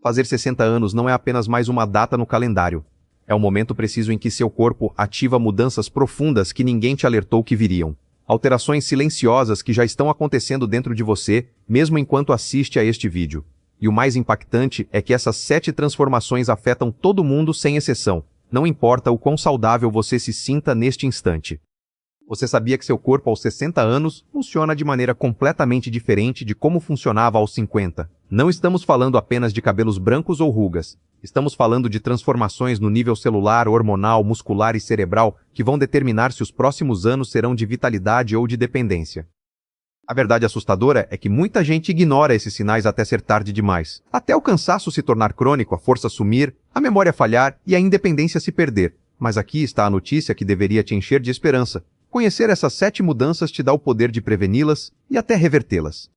Fazer 60 anos não é apenas mais uma data no calendário. É o momento preciso em que seu corpo ativa mudanças profundas que ninguém te alertou que viriam. Alterações silenciosas que já estão acontecendo dentro de você, mesmo enquanto assiste a este vídeo. E o mais impactante é que essas 7 transformações afetam todo mundo sem exceção. Não importa o quão saudável você se sinta neste instante. Você sabia que seu corpo aos 60 anos funciona de maneira completamente diferente de como funcionava aos 50? Não estamos falando apenas de cabelos brancos ou rugas. Estamos falando de transformações no nível celular, hormonal, muscular e cerebral que vão determinar se os próximos anos serão de vitalidade ou de dependência. A verdade assustadora é que muita gente ignora esses sinais até ser tarde demais. Até o cansaço se tornar crônico, a força sumir, a memória falhar e a independência se perder. Mas aqui está a notícia que deveria te encher de esperança. Conhecer essas 7 mudanças te dá o poder de preveni-las e até revertê-las.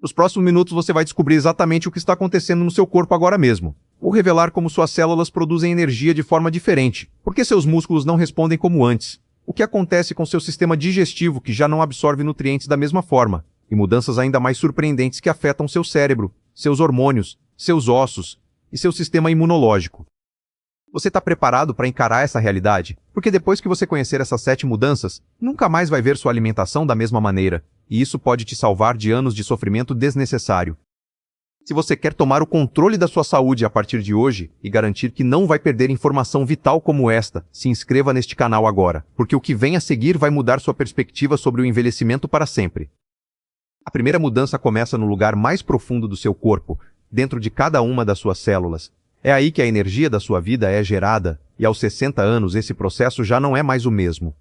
Nos próximos minutos você vai descobrir exatamente o que está acontecendo no seu corpo agora mesmo. Vou revelar como suas células produzem energia de forma diferente, porque seus músculos não respondem como antes. O que acontece com seu sistema digestivo que já não absorve nutrientes da mesma forma, e mudanças ainda mais surpreendentes que afetam seu cérebro, seus hormônios, seus ossos e seu sistema imunológico. Você está preparado para encarar essa realidade? Porque depois que você conhecer essas 7 mudanças, nunca mais vai ver sua alimentação da mesma maneira, e isso pode te salvar de anos de sofrimento desnecessário. Se você quer tomar o controle da sua saúde a partir de hoje e garantir que não vai perder informação vital como esta, se inscreva neste canal agora, porque o que vem a seguir vai mudar sua perspectiva sobre o envelhecimento para sempre. A primeira mudança começa no lugar mais profundo do seu corpo, dentro de cada uma das suas células. É aí que a energia da sua vida é gerada, e aos 60 anos esse processo já não é mais o mesmo.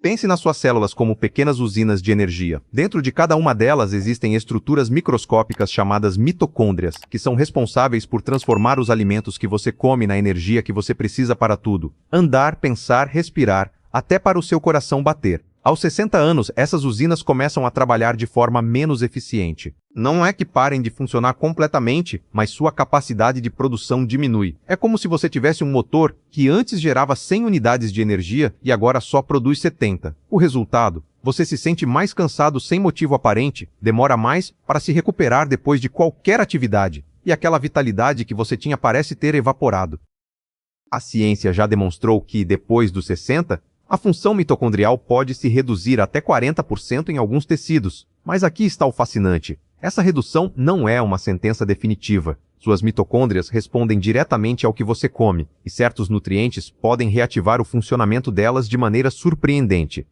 Pense nas suas células como pequenas usinas de energia. Dentro de cada uma delas existem estruturas microscópicas chamadas mitocôndrias, que são responsáveis por transformar os alimentos que você come na energia que você precisa para tudo. Andar, pensar, respirar, até para o seu coração bater. Aos 60 anos, essas usinas começam a trabalhar de forma menos eficiente. Não é que parem de funcionar completamente, mas sua capacidade de produção diminui. É como se você tivesse um motor que antes gerava 100 unidades de energia e agora só produz 70. O resultado? Você se sente mais cansado sem motivo aparente, demora mais para se recuperar depois de qualquer atividade, e aquela vitalidade que você tinha parece ter evaporado. A ciência já demonstrou que, depois dos 60, a função mitocondrial pode se reduzir até 40% em alguns tecidos. Mas aqui está o fascinante. Essa redução não é uma sentença definitiva. Suas mitocôndrias respondem diretamente ao que você come, e certos nutrientes podem reativar o funcionamento delas de maneira surpreendente.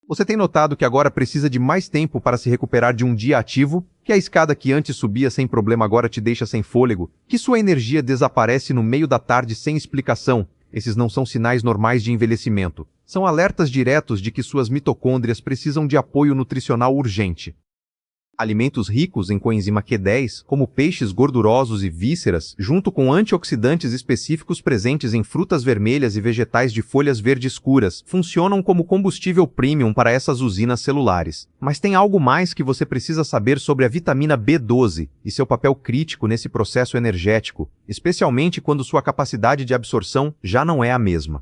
Você tem notado que agora precisa de mais tempo para se recuperar de um dia ativo? Que a escada que antes subia sem problema agora te deixa sem fôlego? Que sua energia desaparece no meio da tarde sem explicação? Esses não são sinais normais de envelhecimento. São alertas diretos de que suas mitocôndrias precisam de apoio nutricional urgente. Alimentos ricos em coenzima Q10, como peixes gordurosos e vísceras, junto com antioxidantes específicos presentes em frutas vermelhas e vegetais de folhas verde escuras, funcionam como combustível premium para essas usinas celulares. Mas tem algo mais que você precisa saber sobre a vitamina B12 e seu papel crítico nesse processo energético, especialmente quando sua capacidade de absorção já não é a mesma.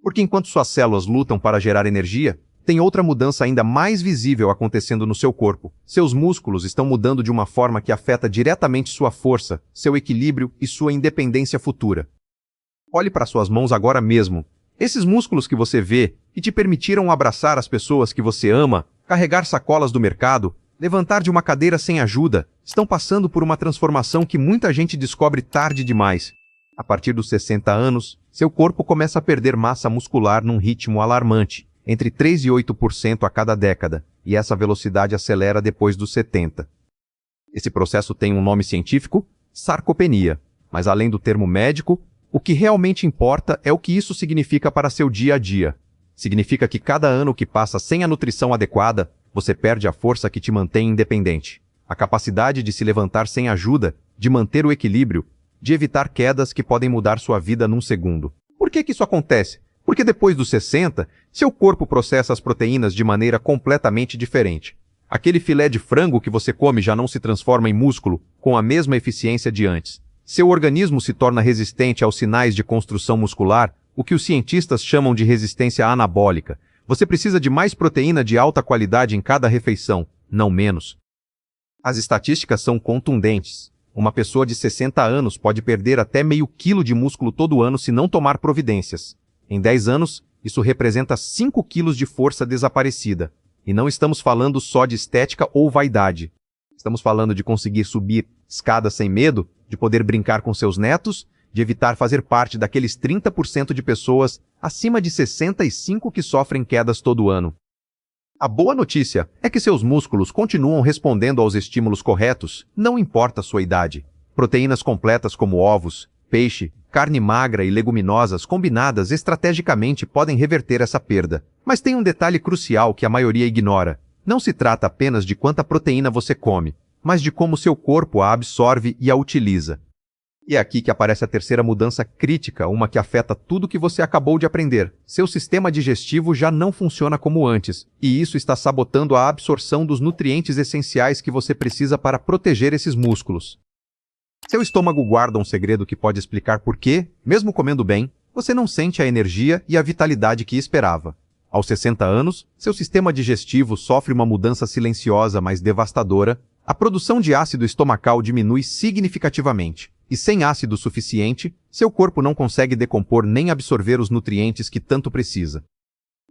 Porque enquanto suas células lutam para gerar energia, tem outra mudança ainda mais visível acontecendo no seu corpo. Seus músculos estão mudando de uma forma que afeta diretamente sua força, seu equilíbrio e sua independência futura. Olhe para suas mãos agora mesmo. Esses músculos que você vê, que te permitiram abraçar as pessoas que você ama, carregar sacolas do mercado, levantar de uma cadeira sem ajuda, estão passando por uma transformação que muita gente descobre tarde demais. A partir dos 60 anos, seu corpo começa a perder massa muscular num ritmo alarmante, entre 3 e 8% a cada década, e essa velocidade acelera depois dos 70. Esse processo tem um nome científico, sarcopenia, mas além do termo médico, o que realmente importa é o que isso significa para seu dia a dia. Significa que cada ano que passa sem a nutrição adequada, você perde a força que te mantém independente, a capacidade de se levantar sem ajuda, de manter o equilíbrio, de evitar quedas que podem mudar sua vida num segundo. Por que isso acontece? Porque depois dos 60, seu corpo processa as proteínas de maneira completamente diferente. Aquele filé de frango que você come já não se transforma em músculo com a mesma eficiência de antes. Seu organismo se torna resistente aos sinais de construção muscular, o que os cientistas chamam de resistência anabólica. Você precisa de mais proteína de alta qualidade em cada refeição, não menos. As estatísticas são contundentes. Uma pessoa de 60 anos pode perder até meio quilo de músculo todo ano se não tomar providências. Em 10 anos, isso representa 5 quilos de força desaparecida. E não estamos falando só de estética ou vaidade. Estamos falando de conseguir subir escadas sem medo, de poder brincar com seus netos, de evitar fazer parte daqueles 30% de pessoas acima de 65 que sofrem quedas todo ano. A boa notícia é que seus músculos continuam respondendo aos estímulos corretos, não importa a sua idade. Proteínas completas como ovos, peixe, carne magra e leguminosas combinadas estrategicamente podem reverter essa perda. Mas tem um detalhe crucial que a maioria ignora. Não se trata apenas de quanta proteína você come, mas de como seu corpo a absorve e a utiliza. E é aqui que aparece a terceira mudança crítica, uma que afeta tudo que você acabou de aprender. Seu sistema digestivo já não funciona como antes, e isso está sabotando a absorção dos nutrientes essenciais que você precisa para proteger esses músculos. Seu estômago guarda um segredo que pode explicar por que, mesmo comendo bem, você não sente a energia e a vitalidade que esperava. Aos 60 anos, seu sistema digestivo sofre uma mudança silenciosa, mas devastadora. A produção de ácido estomacal diminui significativamente, e sem ácido suficiente, seu corpo não consegue decompor nem absorver os nutrientes que tanto precisa.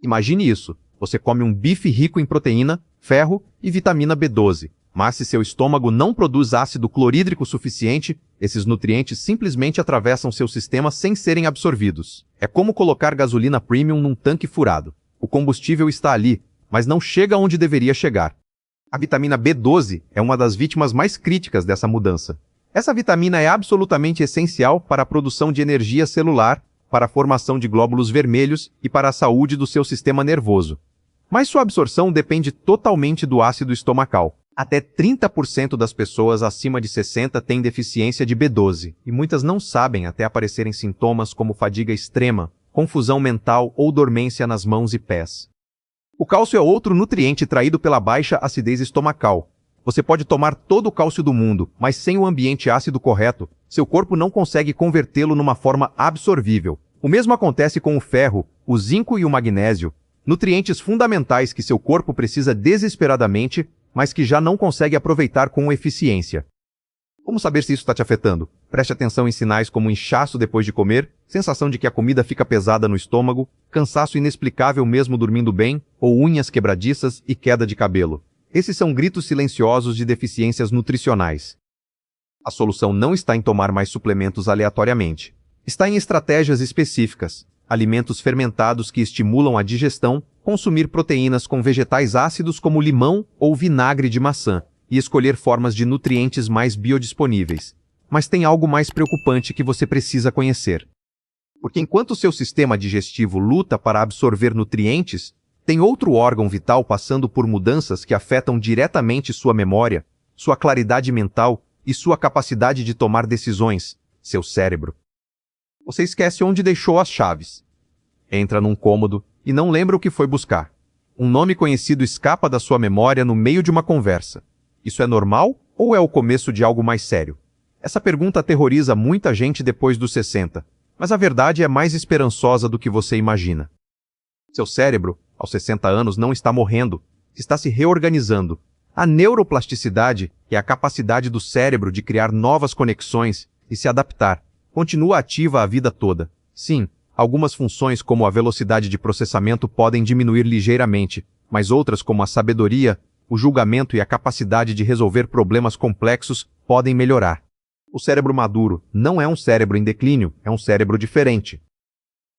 Imagine isso: você come um bife rico em proteína, ferro e vitamina B12, mas se seu estômago não produz ácido clorídrico suficiente, esses nutrientes simplesmente atravessam seu sistema sem serem absorvidos. É como colocar gasolina premium num tanque furado. O combustível está ali, mas não chega onde deveria chegar. A vitamina B12 é uma das vítimas mais críticas dessa mudança. Essa vitamina é absolutamente essencial para a produção de energia celular, para a formação de glóbulos vermelhos e para a saúde do seu sistema nervoso. Mas sua absorção depende totalmente do ácido estomacal. Até 30% das pessoas acima de 60 têm deficiência de B12, e muitas não sabem até aparecerem sintomas como fadiga extrema, confusão mental ou dormência nas mãos e pés. O cálcio é outro nutriente traído pela baixa acidez estomacal. Você pode tomar todo o cálcio do mundo, mas sem o ambiente ácido correto, seu corpo não consegue convertê-lo numa forma absorvível. O mesmo acontece com o ferro, o zinco e o magnésio, nutrientes fundamentais que seu corpo precisa desesperadamente, mas que já não consegue aproveitar com eficiência. Como saber se isso está te afetando? Preste atenção em sinais como inchaço depois de comer, sensação de que a comida fica pesada no estômago, cansaço inexplicável mesmo dormindo bem, ou unhas quebradiças e queda de cabelo. Esses são gritos silenciosos de deficiências nutricionais. A solução não está em tomar mais suplementos aleatoriamente. Está em estratégias específicas, alimentos fermentados que estimulam a digestão, consumir proteínas com vegetais ácidos como limão ou vinagre de maçã, e escolher formas de nutrientes mais biodisponíveis. Mas tem algo mais preocupante que você precisa conhecer. Porque enquanto seu sistema digestivo luta para absorver nutrientes, tem outro órgão vital passando por mudanças que afetam diretamente sua memória, sua claridade mental e sua capacidade de tomar decisões, seu cérebro. Você esquece onde deixou as chaves. Entra num cômodo e não lembra o que foi buscar. Um nome conhecido escapa da sua memória no meio de uma conversa. Isso é normal ou é o começo de algo mais sério? Essa pergunta aterroriza muita gente depois dos 60, mas a verdade é mais esperançosa do que você imagina. Seu cérebro, aos 60 anos, não está morrendo, está se reorganizando. A neuroplasticidade, que é a capacidade do cérebro de criar novas conexões e se adaptar, continua ativa a vida toda. Sim, algumas funções como a velocidade de processamento podem diminuir ligeiramente, mas outras como a sabedoria, o julgamento e a capacidade de resolver problemas complexos podem melhorar. O cérebro maduro não é um cérebro em declínio, é um cérebro diferente.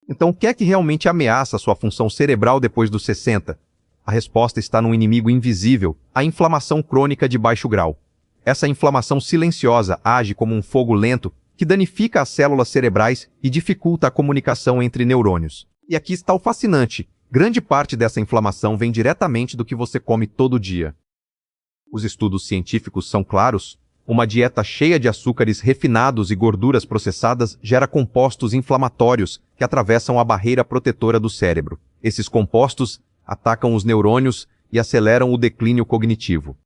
Então, o que é que realmente ameaça sua função cerebral depois dos 60? A resposta está num inimigo invisível, a inflamação crônica de baixo grau. Essa inflamação silenciosa age como um fogo lento que danifica as células cerebrais e dificulta a comunicação entre neurônios. E aqui está o fascinante. Grande parte dessa inflamação vem diretamente do que você come todo dia. Os estudos científicos são claros. Uma dieta cheia de açúcares refinados e gorduras processadas gera compostos inflamatórios que atravessam a barreira protetora do cérebro. Esses compostos atacam os neurônios e aceleram o declínio cognitivo.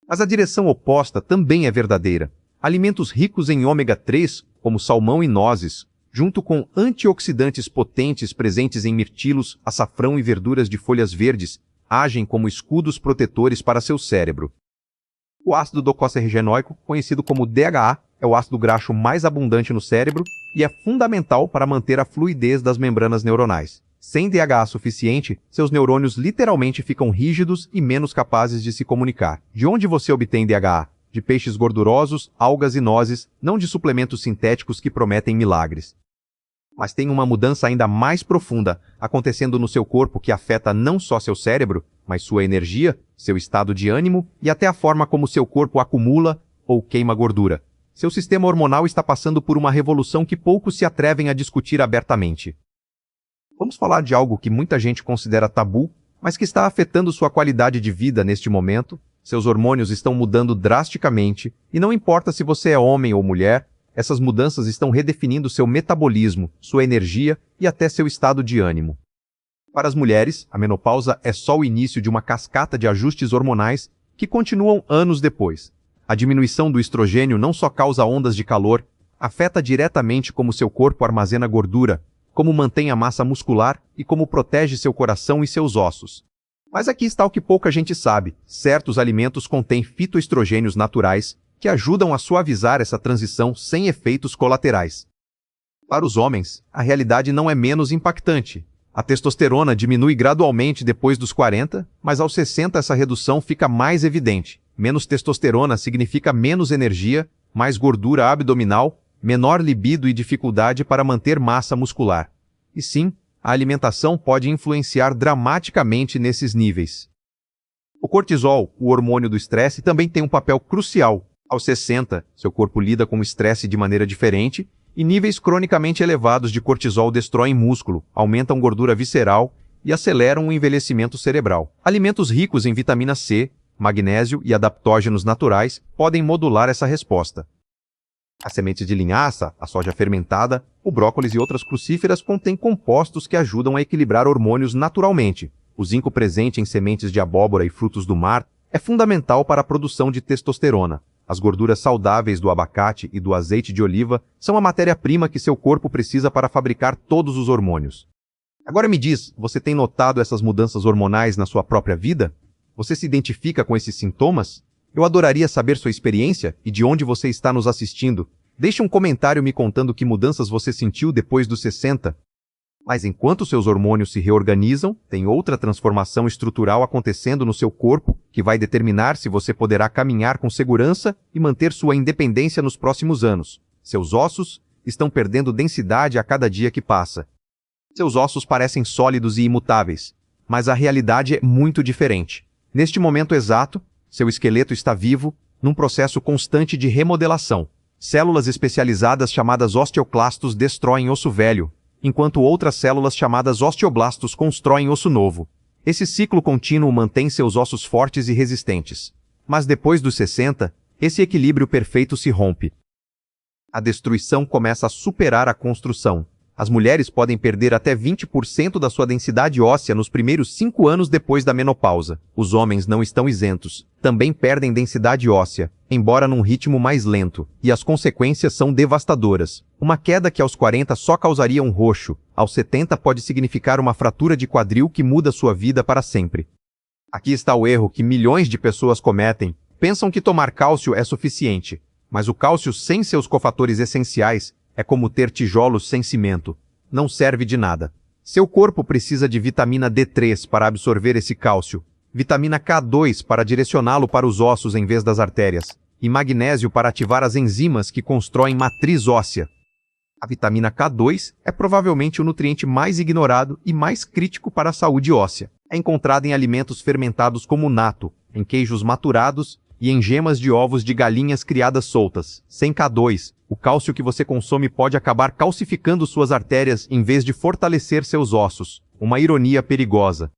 Mas a direção oposta também é verdadeira. Alimentos ricos em ômega 3, como salmão e nozes, junto com antioxidantes potentes presentes em mirtilos, açafrão e verduras de folhas verdes, agem como escudos protetores para seu cérebro. O ácido docosahexaenoico, conhecido como DHA, é o ácido graxo mais abundante no cérebro e é fundamental para manter a fluidez das membranas neuronais. Sem DHA suficiente, seus neurônios literalmente ficam rígidos e menos capazes de se comunicar. De onde você obtém DHA? De peixes gordurosos, algas e nozes, não de suplementos sintéticos que prometem milagres. Mas tem uma mudança ainda mais profunda acontecendo no seu corpo que afeta não só seu cérebro, mas sua energia, seu estado de ânimo e até a forma como seu corpo acumula ou queima gordura. Seu sistema hormonal está passando por uma revolução que poucos se atrevem a discutir abertamente. Vamos falar de algo que muita gente considera tabu, mas que está afetando sua qualidade de vida neste momento. Seus hormônios estão mudando drasticamente, e não importa se você é homem ou mulher, essas mudanças estão redefinindo seu metabolismo, sua energia e até seu estado de ânimo. Para as mulheres, a menopausa é só o início de uma cascata de ajustes hormonais que continuam anos depois. A diminuição do estrogênio não só causa ondas de calor, afeta diretamente como seu corpo armazena gordura, como mantém a massa muscular e como protege seu coração e seus ossos. Mas aqui está o que pouca gente sabe. Certos alimentos contêm fitoestrogênios naturais que ajudam a suavizar essa transição sem efeitos colaterais. Para os homens, a realidade não é menos impactante. A testosterona diminui gradualmente depois dos 40, mas aos 60 essa redução fica mais evidente. Menos testosterona significa menos energia, mais gordura abdominal, menor libido e dificuldade para manter massa muscular. E sim, a alimentação pode influenciar dramaticamente nesses níveis. O cortisol, o hormônio do estresse, também tem um papel crucial. Aos 60, seu corpo lida com o estresse de maneira diferente e níveis cronicamente elevados de cortisol destroem músculo, aumentam gordura visceral e aceleram o envelhecimento cerebral. Alimentos ricos em vitamina C, magnésio e adaptógenos naturais podem modular essa resposta. As sementes de linhaça, a soja fermentada, o brócolis e outras crucíferas contêm compostos que ajudam a equilibrar hormônios naturalmente. O zinco presente em sementes de abóbora e frutos do mar é fundamental para a produção de testosterona. As gorduras saudáveis do abacate e do azeite de oliva são a matéria-prima que seu corpo precisa para fabricar todos os hormônios. Agora me diz, você tem notado essas mudanças hormonais na sua própria vida? Você se identifica com esses sintomas? Eu adoraria saber sua experiência e de onde você está nos assistindo. Deixe um comentário me contando que mudanças você sentiu depois dos 60. Mas enquanto seus hormônios se reorganizam, tem outra transformação estrutural acontecendo no seu corpo que vai determinar se você poderá caminhar com segurança e manter sua independência nos próximos anos. Seus ossos estão perdendo densidade a cada dia que passa. Seus ossos parecem sólidos e imutáveis, mas a realidade é muito diferente. Neste momento exato, seu esqueleto está vivo, num processo constante de remodelação. Células especializadas chamadas osteoclastos destroem osso velho, enquanto outras células chamadas osteoblastos constroem osso novo. Esse ciclo contínuo mantém seus ossos fortes e resistentes. Mas depois dos 60, esse equilíbrio perfeito se rompe. A destruição começa a superar a construção. As mulheres podem perder até 20% da sua densidade óssea nos primeiros 5 anos depois da menopausa. Os homens não estão isentos. Também perdem densidade óssea, embora num ritmo mais lento, e as consequências são devastadoras. Uma queda que aos 40 só causaria um roxo, aos 70 pode significar uma fratura de quadril que muda sua vida para sempre. Aqui está o erro que milhões de pessoas cometem. Pensam que tomar cálcio é suficiente, mas o cálcio sem seus cofatores essenciais é como ter tijolos sem cimento. Não serve de nada. Seu corpo precisa de vitamina D3 para absorver esse cálcio, vitamina K2 para direcioná-lo para os ossos em vez das artérias, e magnésio para ativar as enzimas que constroem matriz óssea. A vitamina K2 é provavelmente o nutriente mais ignorado e mais crítico para a saúde óssea. É encontrada em alimentos fermentados como o nato, em queijos maturados e em gemas de ovos de galinhas criadas soltas. Sem K2, o cálcio que você consome pode acabar calcificando suas artérias em vez de fortalecer seus ossos. Uma ironia perigosa.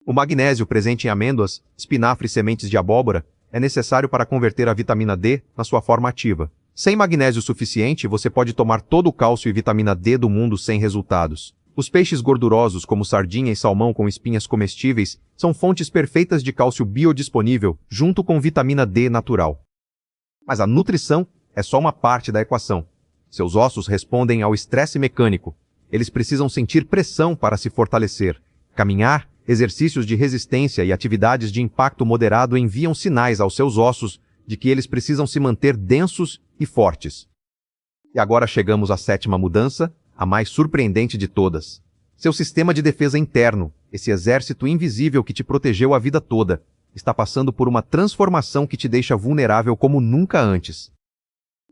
O magnésio presente em amêndoas, espinafre e sementes de abóbora é necessário para converter a vitamina D na sua forma ativa. Sem magnésio suficiente, você pode tomar todo o cálcio e vitamina D do mundo sem resultados. Os peixes gordurosos, como sardinha e salmão com espinhas comestíveis, são fontes perfeitas de cálcio biodisponível, junto com vitamina D natural. Mas a nutrição é só uma parte da equação. Seus ossos respondem ao estresse mecânico. Eles precisam sentir pressão para se fortalecer. Caminhar, exercícios de resistência e atividades de impacto moderado enviam sinais aos seus ossos de que eles precisam se manter densos e fortes. E agora chegamos à sétima mudança, a mais surpreendente de todas. Seu sistema de defesa interno, esse exército invisível que te protegeu a vida toda, está passando por uma transformação que te deixa vulnerável como nunca antes.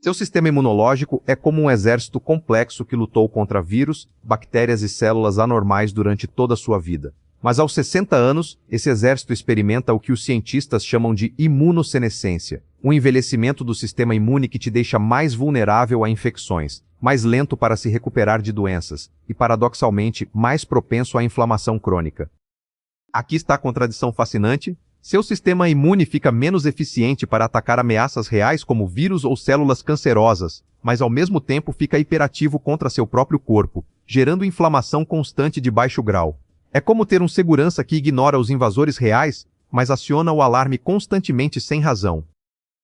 Seu sistema imunológico é como um exército complexo que lutou contra vírus, bactérias e células anormais durante toda a sua vida. Mas aos 60 anos, esse exército experimenta o que os cientistas chamam de imunossenescência, um envelhecimento do sistema imune que te deixa mais vulnerável a infecções, mais lento para se recuperar de doenças e, paradoxalmente, mais propenso à inflamação crônica. Aqui está a contradição fascinante. Seu sistema imune fica menos eficiente para atacar ameaças reais como vírus ou células cancerosas, mas ao mesmo tempo fica hiperativo contra seu próprio corpo, gerando inflamação constante de baixo grau. É como ter um segurança que ignora os invasores reais, mas aciona o alarme constantemente sem razão.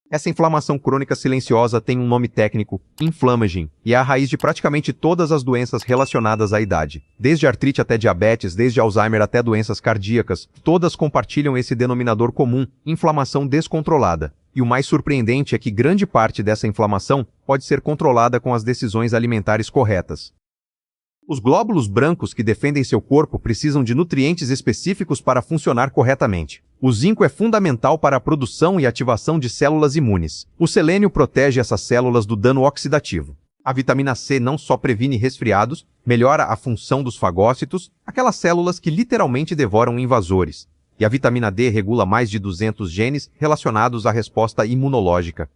Essa inflamação crônica silenciosa tem um nome técnico, inflammaging, e é a raiz de praticamente todas as doenças relacionadas à idade. Desde artrite até diabetes, desde Alzheimer até doenças cardíacas, todas compartilham esse denominador comum, inflamação descontrolada. E o mais surpreendente é que grande parte dessa inflamação pode ser controlada com as decisões alimentares corretas. Os glóbulos brancos que defendem seu corpo precisam de nutrientes específicos para funcionar corretamente. O zinco é fundamental para a produção e ativação de células imunes. O selênio protege essas células do dano oxidativo. A vitamina C não só previne resfriados, melhora a função dos fagócitos, aquelas células que literalmente devoram invasores. E a vitamina D regula mais de 200 genes relacionados à resposta imunológica.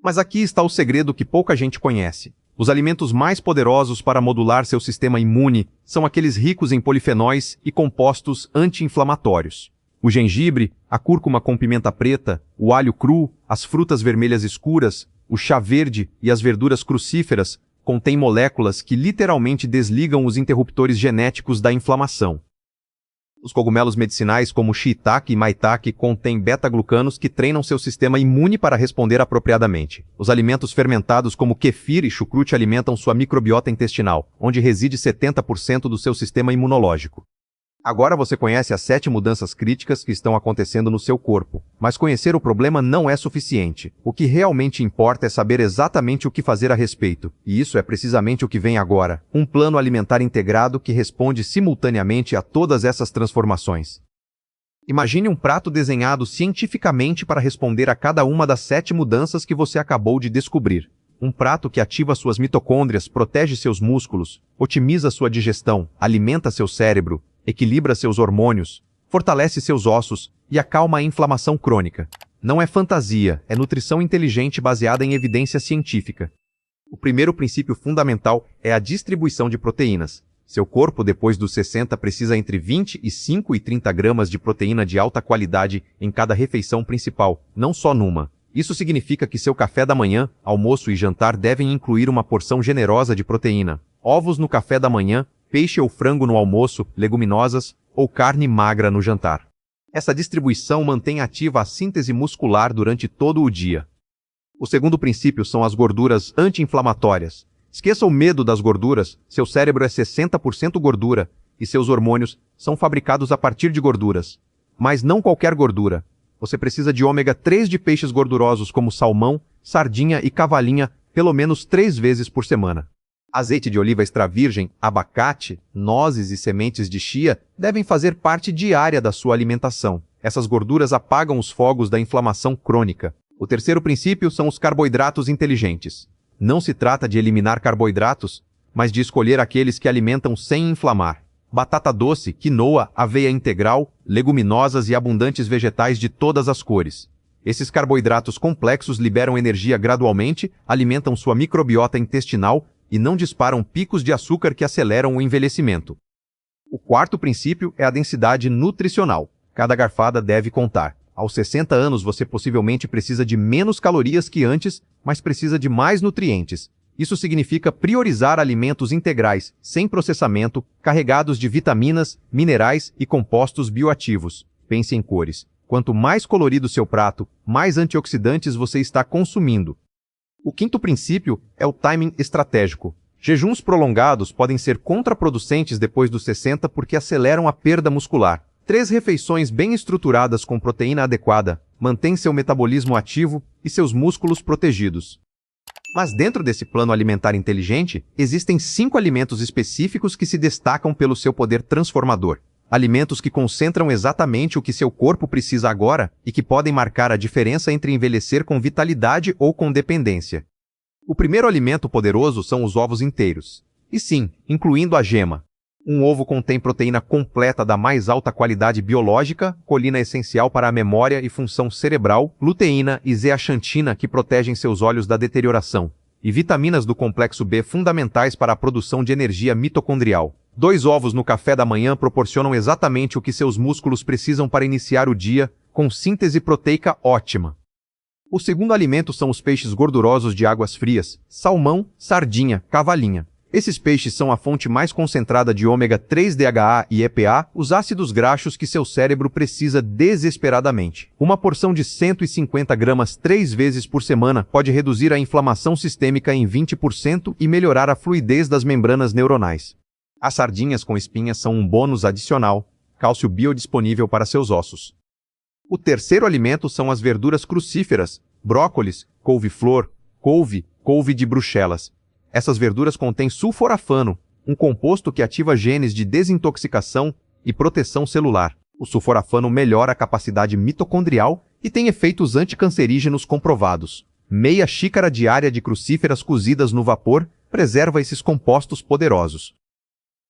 Mas aqui está o segredo que pouca gente conhece. Os alimentos mais poderosos para modular seu sistema imune são aqueles ricos em polifenóis e compostos anti-inflamatórios. O gengibre, a cúrcuma com pimenta preta, o alho cru, as frutas vermelhas escuras, o chá verde e as verduras crucíferas contêm moléculas que literalmente desligam os interruptores genéticos da inflamação. Os cogumelos medicinais como shiitake e maitake contêm beta-glucanos que treinam seu sistema imune para responder apropriadamente. Os alimentos fermentados como kefir e chucrute alimentam sua microbiota intestinal, onde reside 70% do seu sistema imunológico. Agora você conhece as 7 mudanças críticas que estão acontecendo no seu corpo, mas conhecer o problema não é suficiente. O que realmente importa é saber exatamente o que fazer a respeito, e isso é precisamente o que vem agora, um plano alimentar integrado que responde simultaneamente a todas essas transformações. Imagine um prato desenhado cientificamente para responder a cada uma das 7 mudanças que você acabou de descobrir. Um prato que ativa suas mitocôndrias, protege seus músculos, otimiza sua digestão, alimenta seu cérebro, equilibra seus hormônios, fortalece seus ossos e acalma a inflamação crônica. Não é fantasia, é nutrição inteligente baseada em evidência científica. O primeiro princípio fundamental é a distribuição de proteínas. Seu corpo, depois dos 60, precisa entre 25 e 30 gramas de proteína de alta qualidade em cada refeição principal, não só numa. Isso significa que seu café da manhã, almoço e jantar devem incluir uma porção generosa de proteína. Ovos no café da manhã, peixe ou frango no almoço, leguminosas ou carne magra no jantar. Essa distribuição mantém ativa a síntese muscular durante todo o dia. O segundo princípio são as gorduras anti-inflamatórias. Esqueça o medo das gorduras, seu cérebro é 60% gordura e seus hormônios são fabricados a partir de gorduras. Mas não qualquer gordura. Você precisa de ômega 3 de peixes gordurosos como salmão, sardinha e cavalinha pelo menos 3 vezes por semana. Azeite de oliva extra virgem, abacate, nozes e sementes de chia devem fazer parte diária da sua alimentação. Essas gorduras apagam os fogos da inflamação crônica. O terceiro princípio são os carboidratos inteligentes. Não se trata de eliminar carboidratos, mas de escolher aqueles que alimentam sem inflamar. Batata doce, quinoa, aveia integral, leguminosas e abundantes vegetais de todas as cores. Esses carboidratos complexos liberam energia gradualmente, alimentam sua microbiota intestinal e não disparam picos de açúcar que aceleram o envelhecimento. O quarto princípio é a densidade nutricional. Cada garfada deve contar. Aos 60 anos você possivelmente precisa de menos calorias que antes, mas precisa de mais nutrientes. Isso significa priorizar alimentos integrais, sem processamento, carregados de vitaminas, minerais e compostos bioativos. Pense em cores. Quanto mais colorido seu prato, mais antioxidantes você está consumindo. O quinto princípio é o timing estratégico. Jejuns prolongados podem ser contraproducentes depois dos 60 porque aceleram a perda muscular. 3 refeições bem estruturadas com proteína adequada, mantém seu metabolismo ativo e seus músculos protegidos. Mas dentro desse plano alimentar inteligente, existem 5 alimentos específicos que se destacam pelo seu poder transformador. Alimentos que concentram exatamente o que seu corpo precisa agora e que podem marcar a diferença entre envelhecer com vitalidade ou com dependência. O primeiro alimento poderoso são os ovos inteiros. E sim, incluindo a gema. Um ovo contém proteína completa da mais alta qualidade biológica, colina essencial para a memória e função cerebral, luteína e zeaxantina que protegem seus olhos da deterioração, e vitaminas do complexo B fundamentais para a produção de energia mitocondrial. 2 ovos no café da manhã proporcionam exatamente o que seus músculos precisam para iniciar o dia, com síntese proteica ótima. O segundo alimento são os peixes gordurosos de águas frias, salmão, sardinha, cavalinha. Esses peixes são a fonte mais concentrada de ômega 3 DHA e EPA, os ácidos graxos que seu cérebro precisa desesperadamente. Uma porção de 150 gramas 3 vezes por semana pode reduzir a inflamação sistêmica em 20% e melhorar a fluidez das membranas neuronais. As sardinhas com espinhas são um bônus adicional, cálcio biodisponível para seus ossos. O terceiro alimento são as verduras crucíferas, brócolis, couve-flor, couve de Bruxelas. Essas verduras contêm sulforafano, um composto que ativa genes de desintoxicação e proteção celular. O sulforafano melhora a capacidade mitocondrial e tem efeitos anticancerígenos comprovados. Meia xícara diária de crucíferas cozidas no vapor preserva esses compostos poderosos.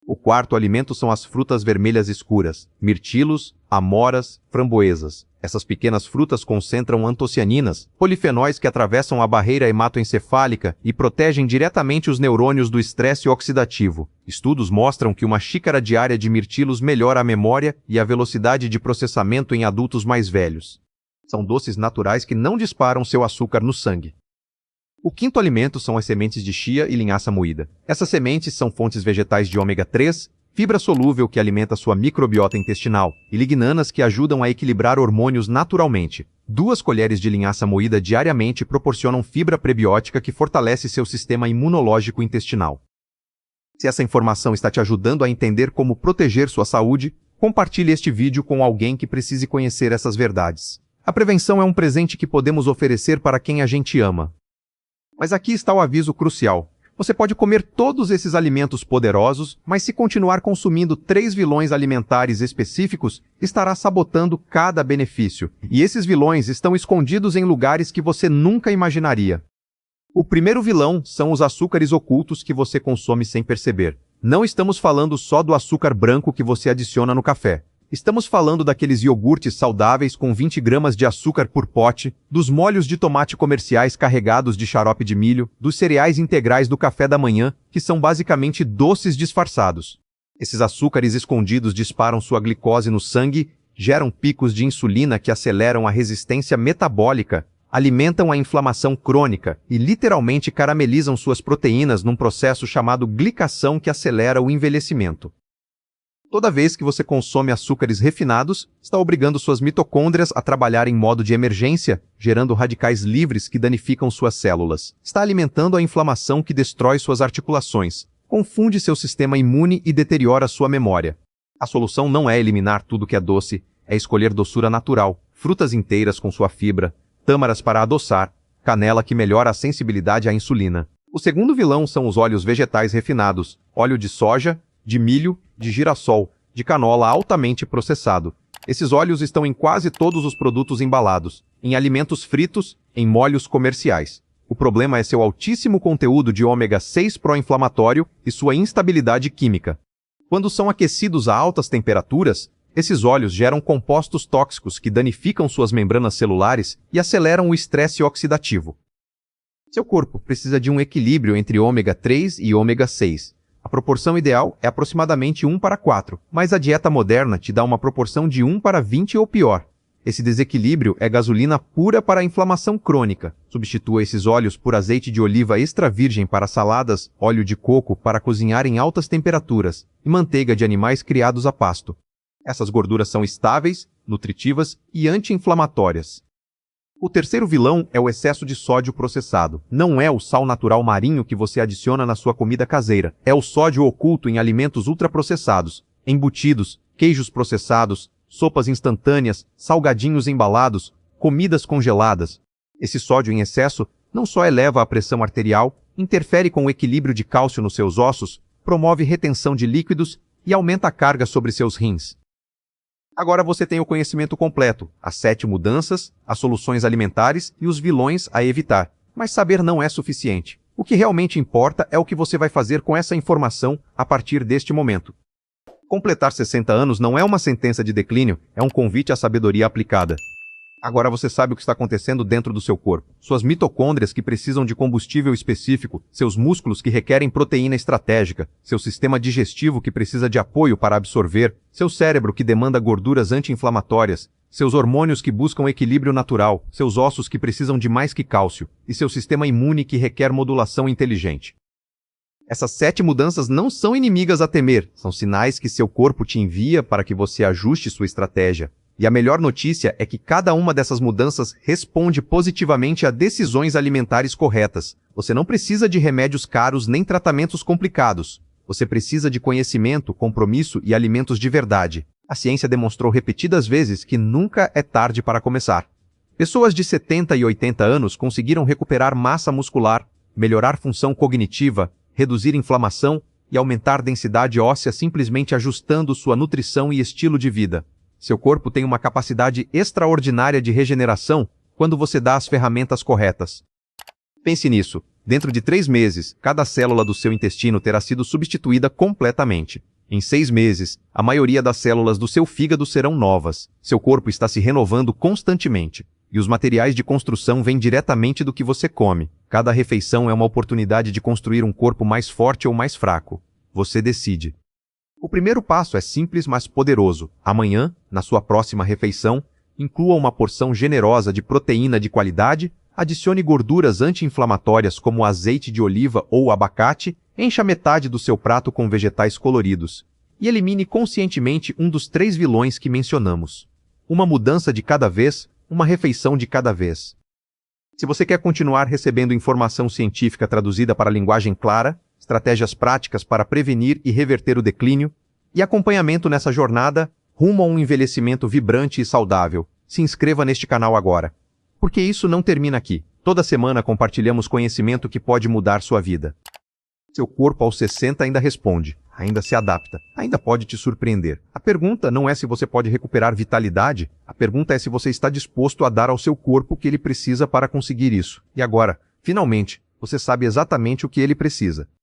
O quarto alimento são as frutas vermelhas escuras, mirtilos, amoras, framboesas. Essas pequenas frutas concentram antocianinas, polifenóis que atravessam a barreira hematoencefálica e protegem diretamente os neurônios do estresse oxidativo. Estudos mostram que uma xícara diária de mirtilos melhora a memória e a velocidade de processamento em adultos mais velhos. São doces naturais que não disparam seu açúcar no sangue. O quinto alimento são as sementes de chia e linhaça moída. Essas sementes são fontes vegetais de ômega 3, fibra solúvel que alimenta sua microbiota intestinal, e lignanas que ajudam a equilibrar hormônios naturalmente. 2 colheres de linhaça moída diariamente proporcionam fibra prebiótica que fortalece seu sistema imunológico intestinal. Se essa informação está te ajudando a entender como proteger sua saúde, compartilhe este vídeo com alguém que precise conhecer essas verdades. A prevenção é um presente que podemos oferecer para quem a gente ama. Mas aqui está o aviso crucial. Você pode comer todos esses alimentos poderosos, mas se continuar consumindo 3 vilões alimentares específicos, estará sabotando cada benefício. E esses vilões estão escondidos em lugares que você nunca imaginaria. O primeiro vilão são os açúcares ocultos que você consome sem perceber. Não estamos falando só do açúcar branco que você adiciona no café. Estamos falando daqueles iogurtes saudáveis com 20 gramas de açúcar por pote, dos molhos de tomate comerciais carregados de xarope de milho, dos cereais integrais do café da manhã, que são basicamente doces disfarçados. Esses açúcares escondidos disparam sua glicose no sangue, geram picos de insulina que aceleram a resistência metabólica, alimentam a inflamação crônica e literalmente caramelizam suas proteínas num processo chamado glicação que acelera o envelhecimento. Toda vez que você consome açúcares refinados, está obrigando suas mitocôndrias a trabalhar em modo de emergência, gerando radicais livres que danificam suas células. Está alimentando a inflamação que destrói suas articulações, confunde seu sistema imune e deteriora sua memória. A solução não é eliminar tudo que é doce, é escolher doçura natural, frutas inteiras com sua fibra, tâmaras para adoçar, canela que melhora a sensibilidade à insulina. O segundo vilão são os óleos vegetais refinados, óleo de soja, de milho, de girassol, de canola altamente processado. Esses óleos estão em quase todos os produtos embalados, em alimentos fritos, em molhos comerciais. O problema é seu altíssimo conteúdo de ômega 6 pró-inflamatório e sua instabilidade química. Quando são aquecidos a altas temperaturas, esses óleos geram compostos tóxicos que danificam suas membranas celulares e aceleram o estresse oxidativo. Seu corpo precisa de um equilíbrio entre ômega 3 e ômega 6. A proporção ideal é aproximadamente 1:4, mas a dieta moderna te dá uma proporção de 1:20 ou pior. Esse desequilíbrio é gasolina pura para a inflamação crônica. Substitua esses óleos por azeite de oliva extra virgem para saladas, óleo de coco para cozinhar em altas temperaturas e manteiga de animais criados a pasto. Essas gorduras são estáveis, nutritivas e anti-inflamatórias. O terceiro vilão é o excesso de sódio processado. Não é o sal natural marinho que você adiciona na sua comida caseira. É o sódio oculto em alimentos ultraprocessados, embutidos, queijos processados, sopas instantâneas, salgadinhos embalados, comidas congeladas. Esse sódio em excesso não só eleva a pressão arterial, interfere com o equilíbrio de cálcio nos seus ossos, promove retenção de líquidos e aumenta a carga sobre seus rins. Agora você tem o conhecimento completo, as 7 mudanças, as soluções alimentares e os vilões a evitar. Mas saber não é suficiente. O que realmente importa é o que você vai fazer com essa informação a partir deste momento. Completar 60 anos não é uma sentença de declínio, é um convite à sabedoria aplicada. Agora você sabe o que está acontecendo dentro do seu corpo. Suas mitocôndrias que precisam de combustível específico, seus músculos que requerem proteína estratégica, seu sistema digestivo que precisa de apoio para absorver, seu cérebro que demanda gorduras anti-inflamatórias, seus hormônios que buscam equilíbrio natural, seus ossos que precisam de mais que cálcio, e seu sistema imune que requer modulação inteligente. Essas 7 mudanças não são inimigas a temer, são sinais que seu corpo te envia para que você ajuste sua estratégia. E a melhor notícia é que cada uma dessas mudanças responde positivamente a decisões alimentares corretas. Você não precisa de remédios caros nem tratamentos complicados. Você precisa de conhecimento, compromisso e alimentos de verdade. A ciência demonstrou repetidas vezes que nunca é tarde para começar. Pessoas de 70 e 80 anos conseguiram recuperar massa muscular, melhorar função cognitiva, reduzir inflamação e aumentar densidade óssea simplesmente ajustando sua nutrição e estilo de vida. Seu corpo tem uma capacidade extraordinária de regeneração quando você dá as ferramentas corretas. Pense nisso. Dentro de 3 meses, cada célula do seu intestino terá sido substituída completamente. Em 6 meses, a maioria das células do seu fígado serão novas. Seu corpo está se renovando constantemente. E os materiais de construção vêm diretamente do que você come. Cada refeição é uma oportunidade de construir um corpo mais forte ou mais fraco. Você decide. O primeiro passo é simples, mas poderoso. Amanhã, na sua próxima refeição, inclua uma porção generosa de proteína de qualidade, adicione gorduras anti-inflamatórias como azeite de oliva ou abacate, encha metade do seu prato com vegetais coloridos e elimine conscientemente um dos 3 vilões que mencionamos. Uma mudança de cada vez, uma refeição de cada vez. Se você quer continuar recebendo informação científica traduzida para linguagem clara, estratégias práticas para prevenir e reverter o declínio, e acompanhamento nessa jornada rumo a um envelhecimento vibrante e saudável, se inscreva neste canal agora. Porque isso não termina aqui. Toda semana compartilhamos conhecimento que pode mudar sua vida. Seu corpo aos 60 ainda responde, ainda se adapta, ainda pode te surpreender. A pergunta não é se você pode recuperar vitalidade, a pergunta é se você está disposto a dar ao seu corpo o que ele precisa para conseguir isso. E agora, finalmente, você sabe exatamente o que ele precisa.